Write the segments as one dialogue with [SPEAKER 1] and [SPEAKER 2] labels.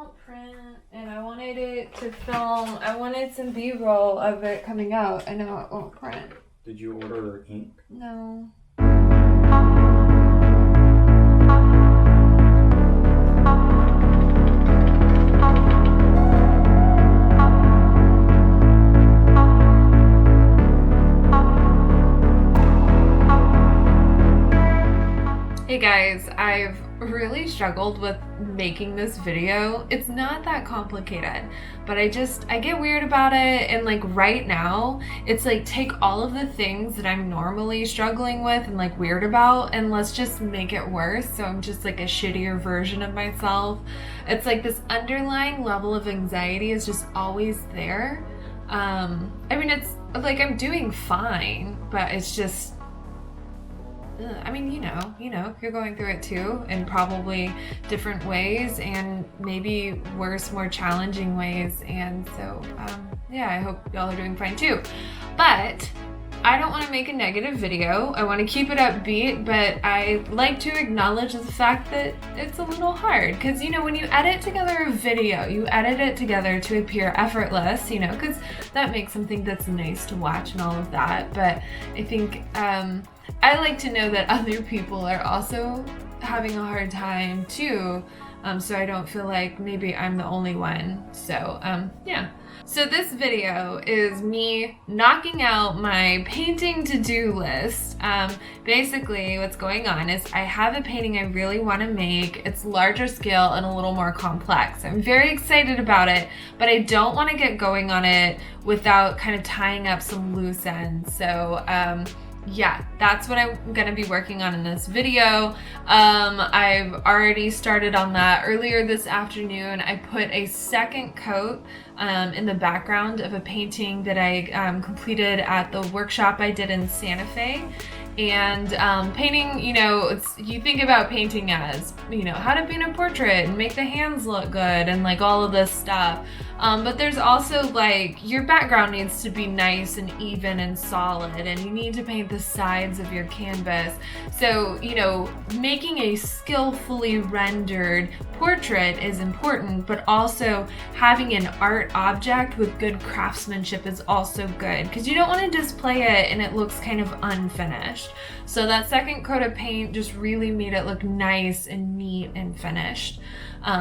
[SPEAKER 1] want print, and I wanted it to film. I wanted some B-roll of it coming out, and now it won't print.
[SPEAKER 2] Did you order ink?
[SPEAKER 1] No. Hey guys, I've really struggled with making this video. It's not that complicated, but I get weird about it, and like right now, it's like take all of the things that I'm normally struggling with and like weird about, and let's just make it worse. So I'm just like a shittier version of myself. It's like this underlying level of anxiety is just always there. I mean, it's like I'm doing fine, but it's just I mean, you know, you're going through it too, in probably different ways, and maybe worse, more challenging ways. And so, yeah, I hope y'all are doing fine too. But I don't want to make a negative video. I want to keep it upbeat, but I like to acknowledge the fact that it's a little hard. Because, you know, when you edit together a video, you edit it together to appear effortless, you know, because that makes something that's nice to watch and all of that. But I think, I like to know that other people are also having a hard time too, so I don't feel like maybe I'm the only one. So yeah. So this video is me knocking out my painting to-do list. Basically what's going on is I have a painting I really want to make. It's larger scale and a little more complex. I'm very excited about it, but I don't want to get going on it without kind of tying up some loose ends. So yeah, that's what I'm gonna be working on in this video. I've already started on that earlier this afternoon. I put a second coat in the background of a painting that I completed at the workshop I did in Santa Fe. And painting, you know, you think about painting as, you know, how to paint a portrait and make the hands look good and like all of this stuff. But there's also like your background needs to be nice and even and solid, and you need to paint the sides of your canvas. So, you know, making a skillfully rendered portrait is important, but also having an art object with good craftsmanship is also good, because you don't want to display it and it looks kind of unfinished. So that second coat of paint just really made it look nice and neat and finished.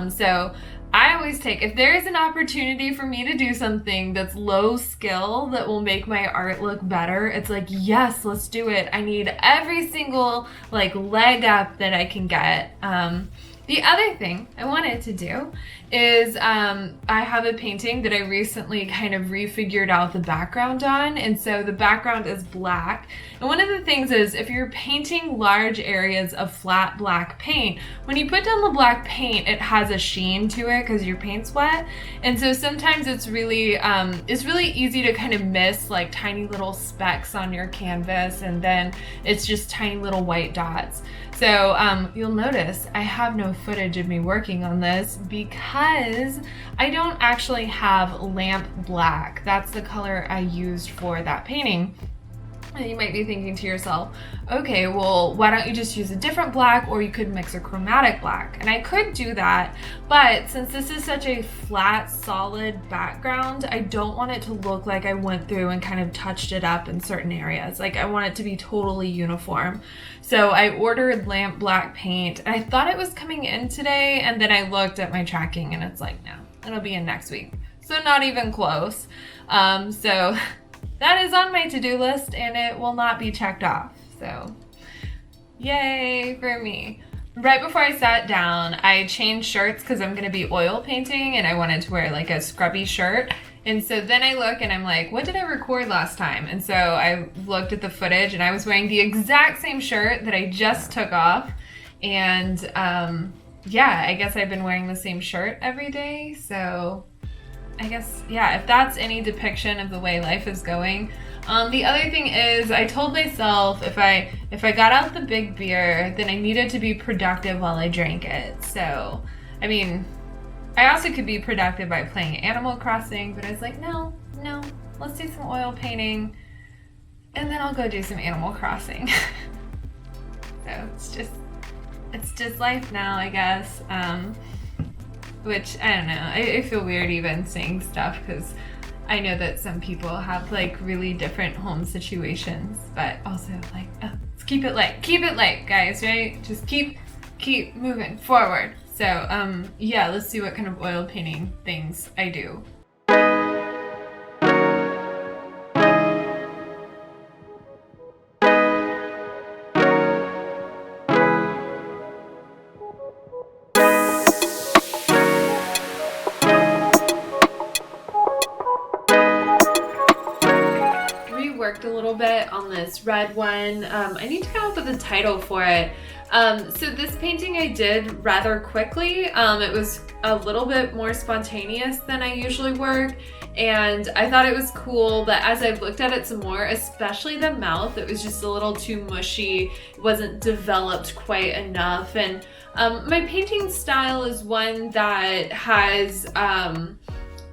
[SPEAKER 1] So I always take, if there is an opportunity for me to do something that's low skill that will make my art look better, it's like, yes, let's do it. I need every single like leg up that I can get. The other thing I wanted to do is I have a painting that I recently kind of refigured out the background on, and so the background is black. And one of the things is, if you're painting large areas of flat black paint, when you put down the black paint, it has a sheen to it because your paint's wet. And so sometimes it's really easy to kind of miss like tiny little specks on your canvas, and then it's just tiny little white dots. So you'll notice I have no footage of me working on this because I don't actually have lamp black. That's the color I used for that painting. And you might be thinking to yourself, okay, well, why don't you just use a different black, or you could mix a chromatic black? And I could do that, but since this is such a flat, solid background, I don't want it to look like I went through and kind of touched it up in certain areas. Like, I want it to be totally uniform. So I ordered lamp black paint. I thought it was coming in today, and then I looked at my tracking and it's like, no, it'll be in next week. So not even close. So that is on my to-do list, and it will not be checked off. So yay for me. Right before I sat down, I changed shirts because I'm gonna be oil painting and I wanted to wear like a scrubby shirt. And so then I look and I'm like, what did I record last time? And so I looked at the footage and I was wearing the exact same shirt that I just took off. And yeah, I guess I've been wearing the same shirt every day. So I guess, yeah, if that's any depiction of the way life is going. The other thing is, I told myself if I got out the big beer, then I needed to be productive while I drank it. So, I mean, I also could be productive by playing Animal Crossing, but I was like, no, let's do some oil painting, and then I'll go do some Animal Crossing. So it's just life now, I guess. which I don't know, I feel weird even saying stuff because I know that some people have like really different home situations, but also like, oh, let's keep it light, guys, right? Just keep moving forward. So yeah, let's see what kind of oil painting things I do. Worked a little bit on this red one. I need to come up with a title for it. So this painting I did rather quickly. It was a little bit more spontaneous than I usually work, and I thought it was cool, but as I looked at it some more, especially the mouth, it was just a little too mushy. It wasn't developed quite enough, and my painting style is one that has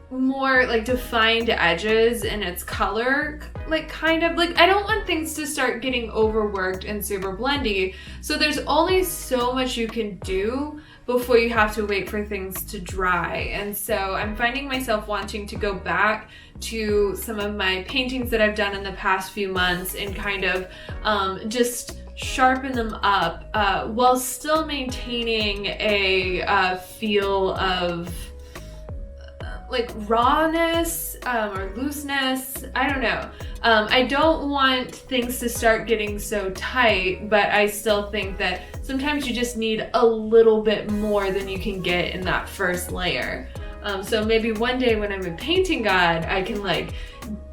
[SPEAKER 1] more like defined edges in its color, like kind of like, I don't want things to start getting overworked and super blendy, so there's only so much you can do before you have to wait for things to dry. And so I'm finding myself wanting to go back to some of my paintings that I've done in the past few months and kind of just sharpen them up while still maintaining a feel of like rawness or looseness. I don't know. I don't want things to start getting so tight, but I still think that sometimes you just need a little bit more than you can get in that first layer. So maybe one day when I'm a painting god, I can like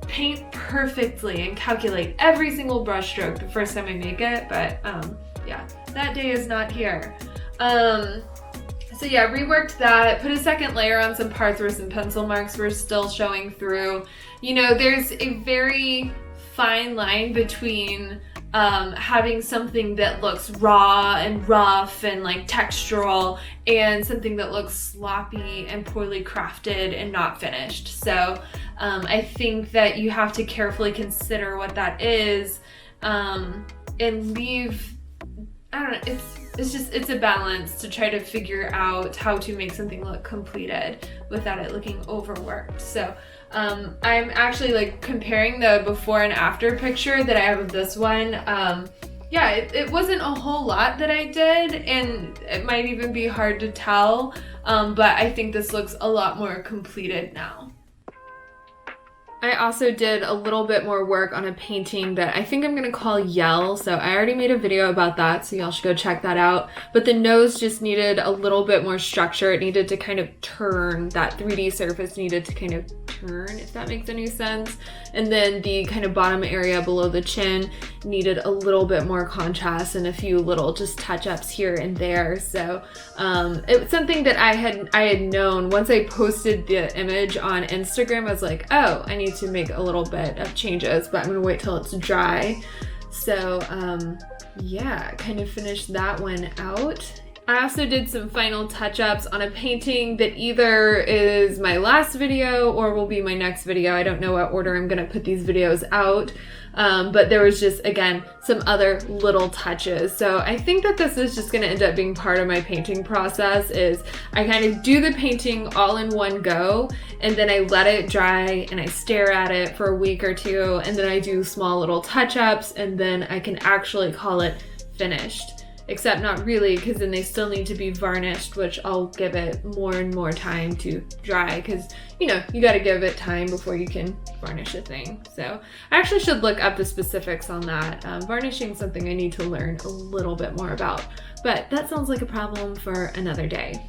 [SPEAKER 1] paint perfectly and calculate every single brush stroke the first time I make it, but yeah, that day is not here. So yeah, reworked that, put a second layer on some parts where some pencil marks were still showing through. You know, there's a very fine line between having something that looks raw and rough and like textural and something that looks sloppy and poorly crafted and not finished. So I think that you have to carefully consider what that is and leave, I don't know, it's a balance to try to figure out how to make something look completed without it looking overworked. So I'm actually like comparing the before and after picture that I have of this one. Yeah, it wasn't a whole lot that I did, and it might even be hard to tell, but I think this looks a lot more completed now. I also did a little bit more work on a painting that I think I'm gonna call Yell. So I already made a video about that, so y'all should go check that out. But the nose just needed a little bit more structure. It needed to kind of turn, that 3D surface needed to kind of turn, if that makes any sense. And then the kind of bottom area below the chin needed a little bit more contrast and a few little just touch-ups here and there. So it was something that I had known. Once I posted the image on Instagram, I was like, oh, I need to make a little bit of changes, but I'm gonna wait till it's dry. So yeah, kind of finished that one out. I also did some final touch-ups on a painting that either is my last video or will be my next video. I don't know what order I'm gonna put these videos out. But there was just, again, some other little touches. So I think that this is just gonna end up being part of my painting process, is I kind of do the painting all in one go, and then I let it dry and I stare at it for a week or two, and then I do small little touch-ups, and then I can actually call it finished. Except not really, because then they still need to be varnished, which I'll give it more and more time to dry, because, you know, you gotta give it time before you can varnish a thing. So I actually should look up the specifics on that. Varnishing is something I need to learn a little bit more about, but that sounds like a problem for another day.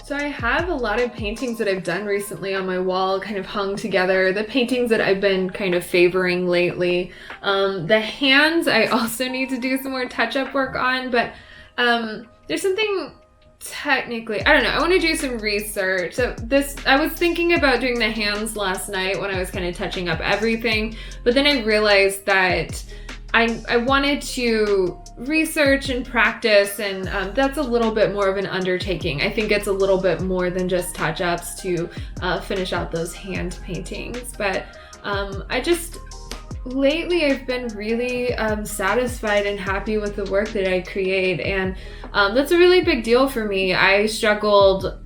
[SPEAKER 1] So I have a lot of paintings that I've done recently on my wall kind of hung together. The paintings that I've been kind of favoring lately. The hands I also need to do some more touch-up work on, but there's something technically, I don't know, I want to do some research. So I was thinking about doing the hands last night when I was kind of touching up everything, but then I realized that I wanted to research and practice, and that's a little bit more of an undertaking. I think it's a little bit more than just touch-ups to finish out those hand paintings. But lately I've been really satisfied and happy with the work that I create, and that's a really big deal for me. I struggled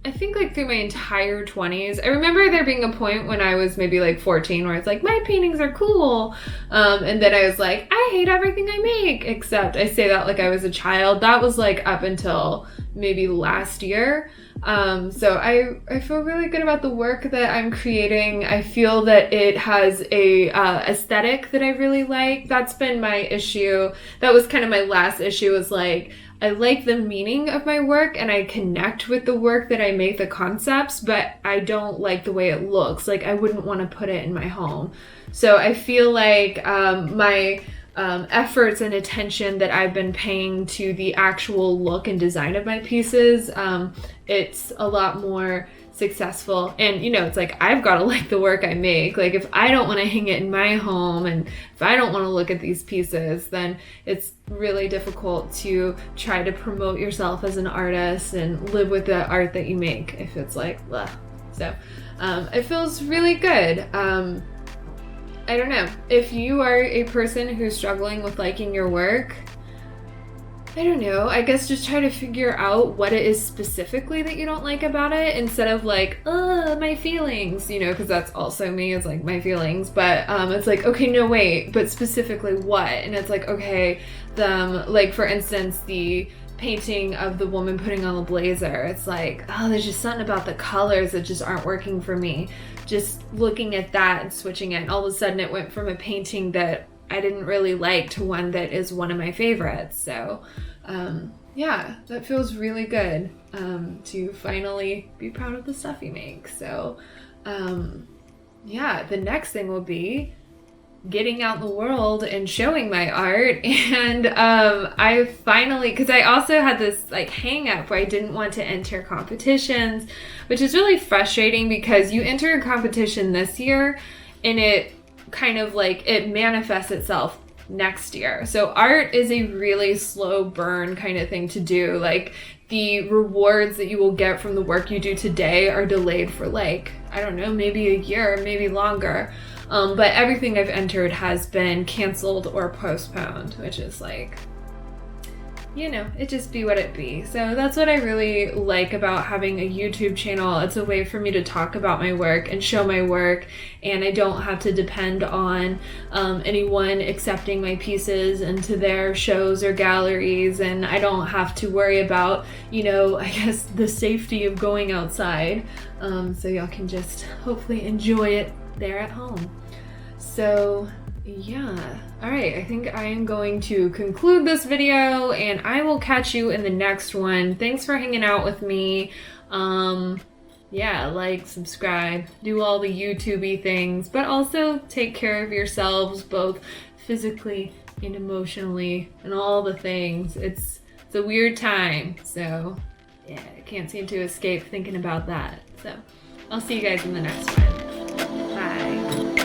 [SPEAKER 1] I think like through my entire 20s. I remember there being a point when I was maybe like 14 where it's like, my paintings are cool. And then I was like, I hate everything I make, except I say that like I was a child. That was like up until maybe last year. So I feel really good about the work that I'm creating. I feel that it has a aesthetic that I really like. That's been my issue. That was kind of my last issue, was like, I like the meaning of my work and I connect with the work that I make, the concepts, but I don't like the way it looks. Like I wouldn't want to put it in my home. So I feel like my efforts and attention that I've been paying to the actual look and design of my pieces, it's a lot more successful. And you know, it's like, I've got to like the work I make. Like if I don't want to hang it in my home and if I don't want to look at these pieces, then it's really difficult to try to promote yourself as an artist and live with the art that you make if it's like, ugh. So it feels really good. I don't know, if you are a person who's struggling with liking your work, I don't know, I guess just try to figure out what it is specifically that you don't like about it, instead of like, my feelings, you know, because that's also me, it's like my feelings, but it's like, okay, no, wait, but specifically what? And it's like, okay, like for instance, the painting of the woman putting on the blazer, it's like, oh, there's just something about the colors that just aren't working for me. Just looking at that and switching it, and all of a sudden it went from a painting that I didn't really like to one that is one of my favorites. So yeah, that feels really good, to finally be proud of the stuff you make. So yeah, the next thing will be getting out in the world and showing my art. And I finally, because I also had this like hang up where I didn't want to enter competitions, which is really frustrating because you enter a competition this year and it kind of like, it manifests itself next year. So art is a really slow burn kind of thing to do. Like the rewards that you will get from the work you do today are delayed for like, I don't know, maybe a year, maybe longer. But everything I've entered has been canceled or postponed, which is like, you know, it just be what it be. So that's what I really like about having a YouTube channel. It's a way for me to talk about my work and show my work, and I don't have to depend on anyone accepting my pieces into their shows or galleries, and I don't have to worry about, you know, I guess the safety of going outside. So y'all can just hopefully enjoy it there at home. So yeah, all right, I think I am going to conclude this video and I will catch you in the next one. Thanks for hanging out with me. Yeah, like, subscribe, do all the YouTube-y things, but also take care of yourselves both physically and emotionally and all the things. It's a weird time, so yeah, I can't seem to escape thinking about that. So I'll see you guys in the next one. Bye.